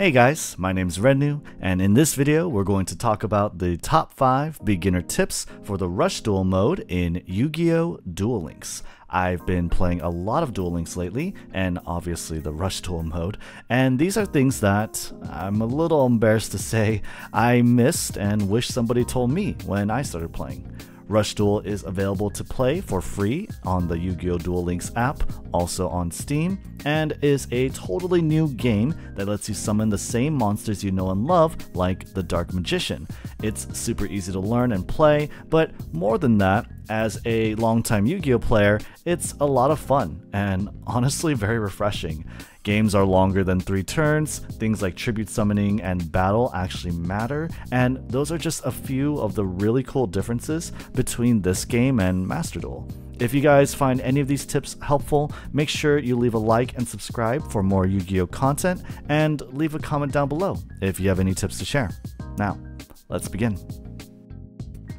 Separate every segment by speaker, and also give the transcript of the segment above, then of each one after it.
Speaker 1: Hey guys, my name's Rednu, and in this video we're going to talk about the top 5 beginner tips for the Rush Duel mode in Yu-Gi-Oh Duel Links. I've been playing a lot of Duel Links lately, and obviously the Rush Duel mode, and these are things that I'm a little embarrassed to say I missed and wish somebody told me when I started playing. Rush Duel is available to play for free on the Yu-Gi-Oh Duel Links app, also on Steam, and is a totally new game that lets you summon the same monsters you know and love, like the Dark Magician. It's super easy to learn and play, but more than that, as a longtime Yu-Gi-Oh player, it's a lot of fun and honestly very refreshing. Games are longer than 3 turns, things like tribute summoning and battle actually matter, and those are just a few of the really cool differences between this game and Master Duel. If you guys find any of these tips helpful, make sure you leave a like and subscribe for more Yu-Gi-Oh content, and leave a comment down below if you have any tips to share. Now, let's begin.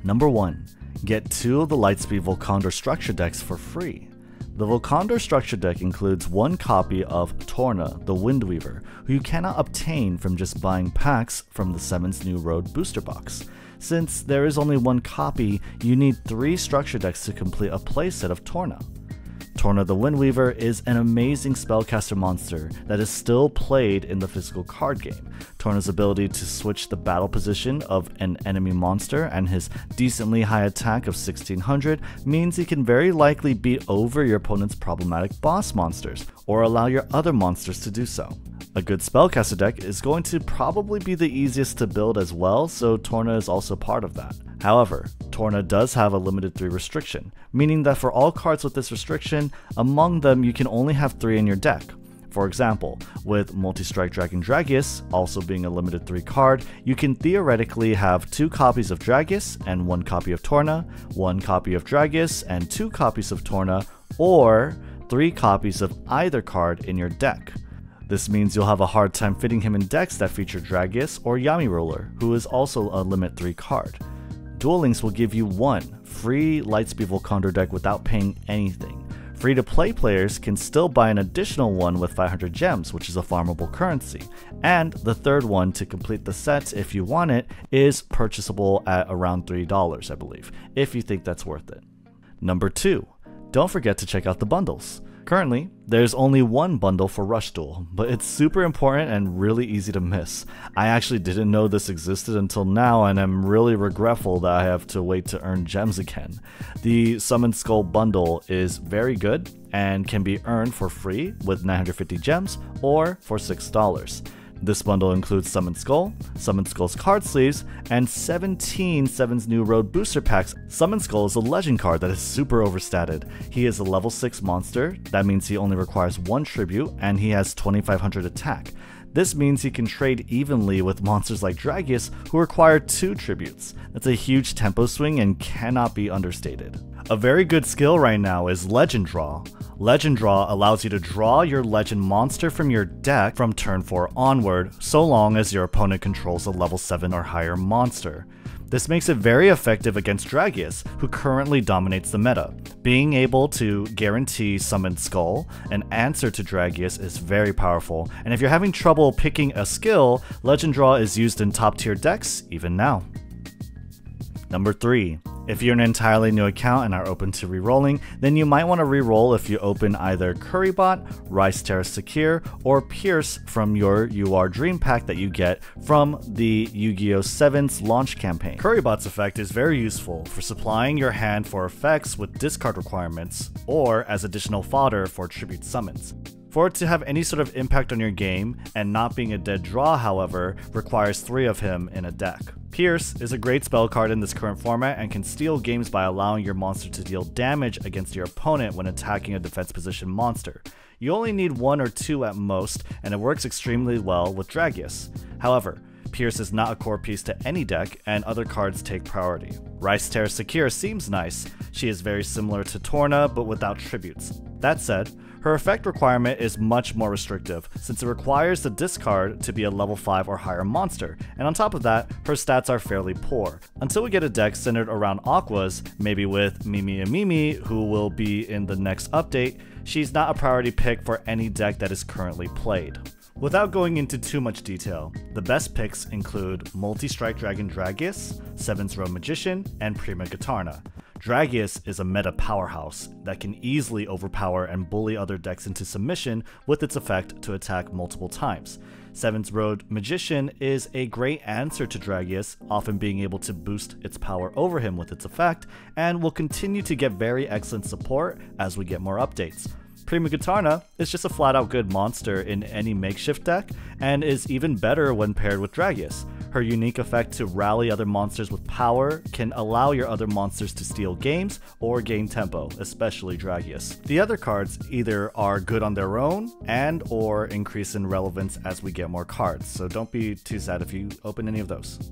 Speaker 1: Number 1. Get 2 of the Lightspeed Volcor structure decks for free. The Volcor structure deck includes 1 copy of Torna, the Windweaver, who you cannot obtain from just buying packs from the 7's New Road booster box. Since there is only 1 copy, you need 3 structure decks to complete a playset of Torna. Torna the Windweaver is an amazing spellcaster monster that is still played in the physical card game. Torna's ability to switch the battle position of an enemy monster and his decently high attack of 1600 means he can very likely beat over your opponent's problematic boss monsters, or allow your other monsters to do so. A good spellcaster deck is going to probably be the easiest to build as well, so Torna is also part of that. However, Torna does have a limited 3 restriction, meaning that for all cards with this restriction, among them you can only have 3 in your deck. For example, with Multi-Strike Dragon Dragius also being a limited 3 card, you can theoretically have 2 copies of Dragius and 1 copy of Torna, 1 copy of Dragius and 2 copies of Torna, or 3 copies of either card in your deck. This means you'll have a hard time fitting him in decks that feature Dragius or Yami Ruler, who is also a limit 3 card. Duel Links will give you 1 free Lightspeed Volcor deck without paying anything. Free-to-play players can still buy an additional one with 500 gems, which is a farmable currency, and the third one to complete the set if you want it is purchasable at around $3, I believe, if you think that's worth it. Number 2. Don't forget to check out the bundles. Currently, there's only 1 bundle for Rush Duel, but it's super important and really easy to miss. I actually didn't know this existed until now, and I'm really regretful that I have to wait to earn gems again. The Summon Skull bundle is very good and can be earned for free with 950 gems or for $6. This bundle includes Summon Skull's card sleeves, and 17 7's New Road booster packs. Summon Skull is a legend card that is super overstated. He is a level 6 monster, that means he only requires 1 tribute, and he has 2500 attack. This means he can trade evenly with monsters like Dragius, who require 2 tributes. That's a huge tempo swing and cannot be understated. A very good skill right now is Legend Draw. Legend Draw allows you to draw your legend monster from your deck from turn 4 onward, so long as your opponent controls a level 7 or higher monster. This makes it very effective against Dragius, who currently dominates the meta. Being able to guarantee Summon Skull, an answer to Dragius, is very powerful, and if you're having trouble picking a skill, Legend Draw is used in top tier decks even now. Number 3. If you're an entirely new account and are open to rerolling, then you might want to reroll if you open either Currybot, Rice Terrace Secure, or Pierce from your UR Dream Pack that you get from the Yu-Gi-Oh 7's launch campaign. Currybot's effect is very useful for supplying your hand for effects with discard requirements, or as additional fodder for tribute summons. For it to have any sort of impact on your game, and not being a dead draw however, requires 3 of him in a deck. Pierce is a great spell card in this current format and can steal games by allowing your monster to deal damage against your opponent when attacking a defense position monster. You only need 1 or 2 at most, and it works extremely well with Dragius. However, Pierce is not a core piece to any deck, and other cards take priority. Rice Terrace Secure seems nice. She is very similar to Torna, but without tributes. That said, her effect requirement is much more restrictive, since it requires the discard to be a level 5 or higher monster, and on top of that, her stats are fairly poor. Until we get a deck centered around Aquas, maybe with Mimi and Mimi, who will be in the next update, she's not a priority pick for any deck that is currently played. Without going into too much detail, the best picks include Multi-Strike Dragon Dragius, 7th Row Magician, and Prima Gitarna. Dragius is a meta powerhouse that can easily overpower and bully other decks into submission with its effect to attack multiple times. 7th Row Magician is a great answer to Dragius, often being able to boost its power over him with its effect, and will continue to get very excellent support as we get more updates. Prima Gitarna is just a flat out good monster in any makeshift deck, and is even better when paired with Dragius. Her unique effect to rally other monsters with power can allow your other monsters to steal games or gain tempo, especially Dragius. The other cards either are good on their own and or increase in relevance as we get more cards, so don't be too sad if you open any of those.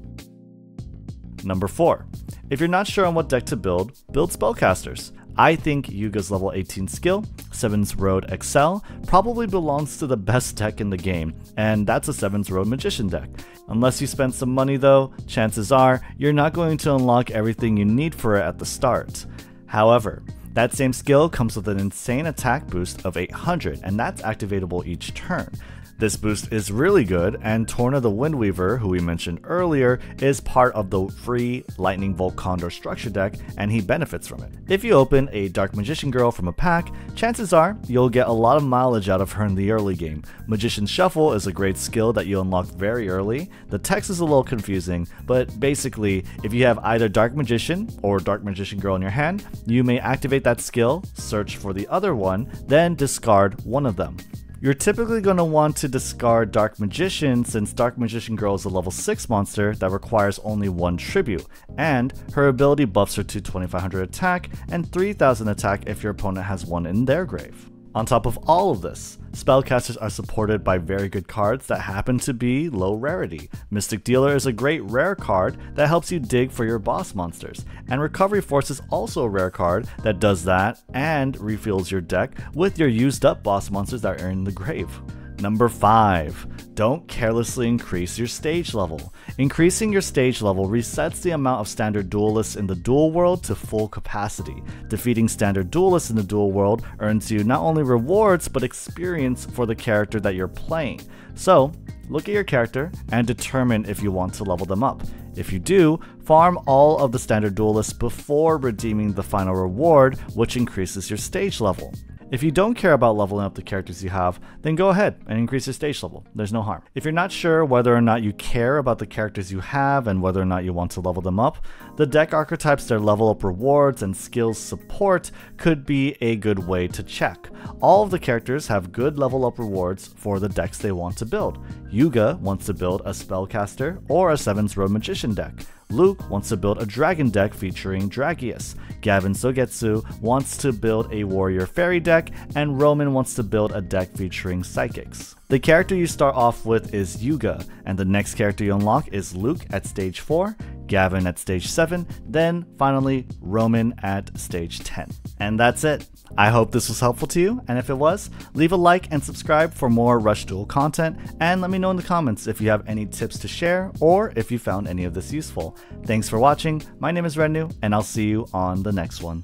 Speaker 1: Number 4. If you're not sure on what deck to build Spellcasters. I think Yuga's level 18 skill, 7th Row Excel, probably belongs to the best deck in the game, and that's a 7th Row Magician deck. Unless you spend some money though, chances are you're not going to unlock everything you need for it at the start. However, that same skill comes with an insane attack boost of 800, and that's activatable each turn. This boost is really good, and Torna the Windweaver, who we mentioned earlier, is part of the free Lightning Volcor structure deck, and he benefits from it. If you open a Dark Magician Girl from a pack, chances are you'll get a lot of mileage out of her in the early game. Magician Shuffle is a great skill that you unlock very early. The text is a little confusing, but basically, if you have either Dark Magician or Dark Magician Girl in your hand, you may activate that skill, search for the other one, then discard one of them. You're typically going to want to discard Dark Magician since Dark Magician Girl is a level 6 monster that requires only 1 tribute, and her ability buffs her to 2500 attack and 3000 attack if your opponent has one in their grave. On top of all of this, Spellcasters are supported by very good cards that happen to be low rarity. Mystic Dealer is a great rare card that helps you dig for your boss monsters, and Recovery Force is also a rare card that does that and refills your deck with your used up boss monsters that are in the grave. Number 5. Don't carelessly increase your stage level. Increasing your stage level resets the amount of standard duelists in the duel world to full capacity. Defeating standard duelists in the duel world earns you not only rewards but experience for the character that you're playing. So, look at your character and determine if you want to level them up. If you do, farm all of the standard duelists before redeeming the final reward, which increases your stage level. If you don't care about leveling up the characters you have, then go ahead and increase your stage level. There's no harm. If you're not sure whether or not you care about the characters you have and whether or not you want to level them up, the deck archetypes, their level up rewards, and skills support could be a good way to check. All of the characters have good level up rewards for the decks they want to build. Yuga wants to build a Spellcaster or a 7th Row Magician deck. Luke wants to build a dragon deck featuring Dragius. Gavin Sogetsu wants to build a warrior fairy deck, and Roman wants to build a deck featuring psychics. The character you start off with is Yuga, and the next character you unlock is Luke at stage 4, Gavin at stage 7, then finally Roman at stage 10. And that's it. I hope this was helpful to you, and if it was, leave a like and subscribe for more Rush Duel content, and let me know in the comments if you have any tips to share or if you found any of this useful. Thanks for watching, my name is Rednu, and I'll see you on the next one.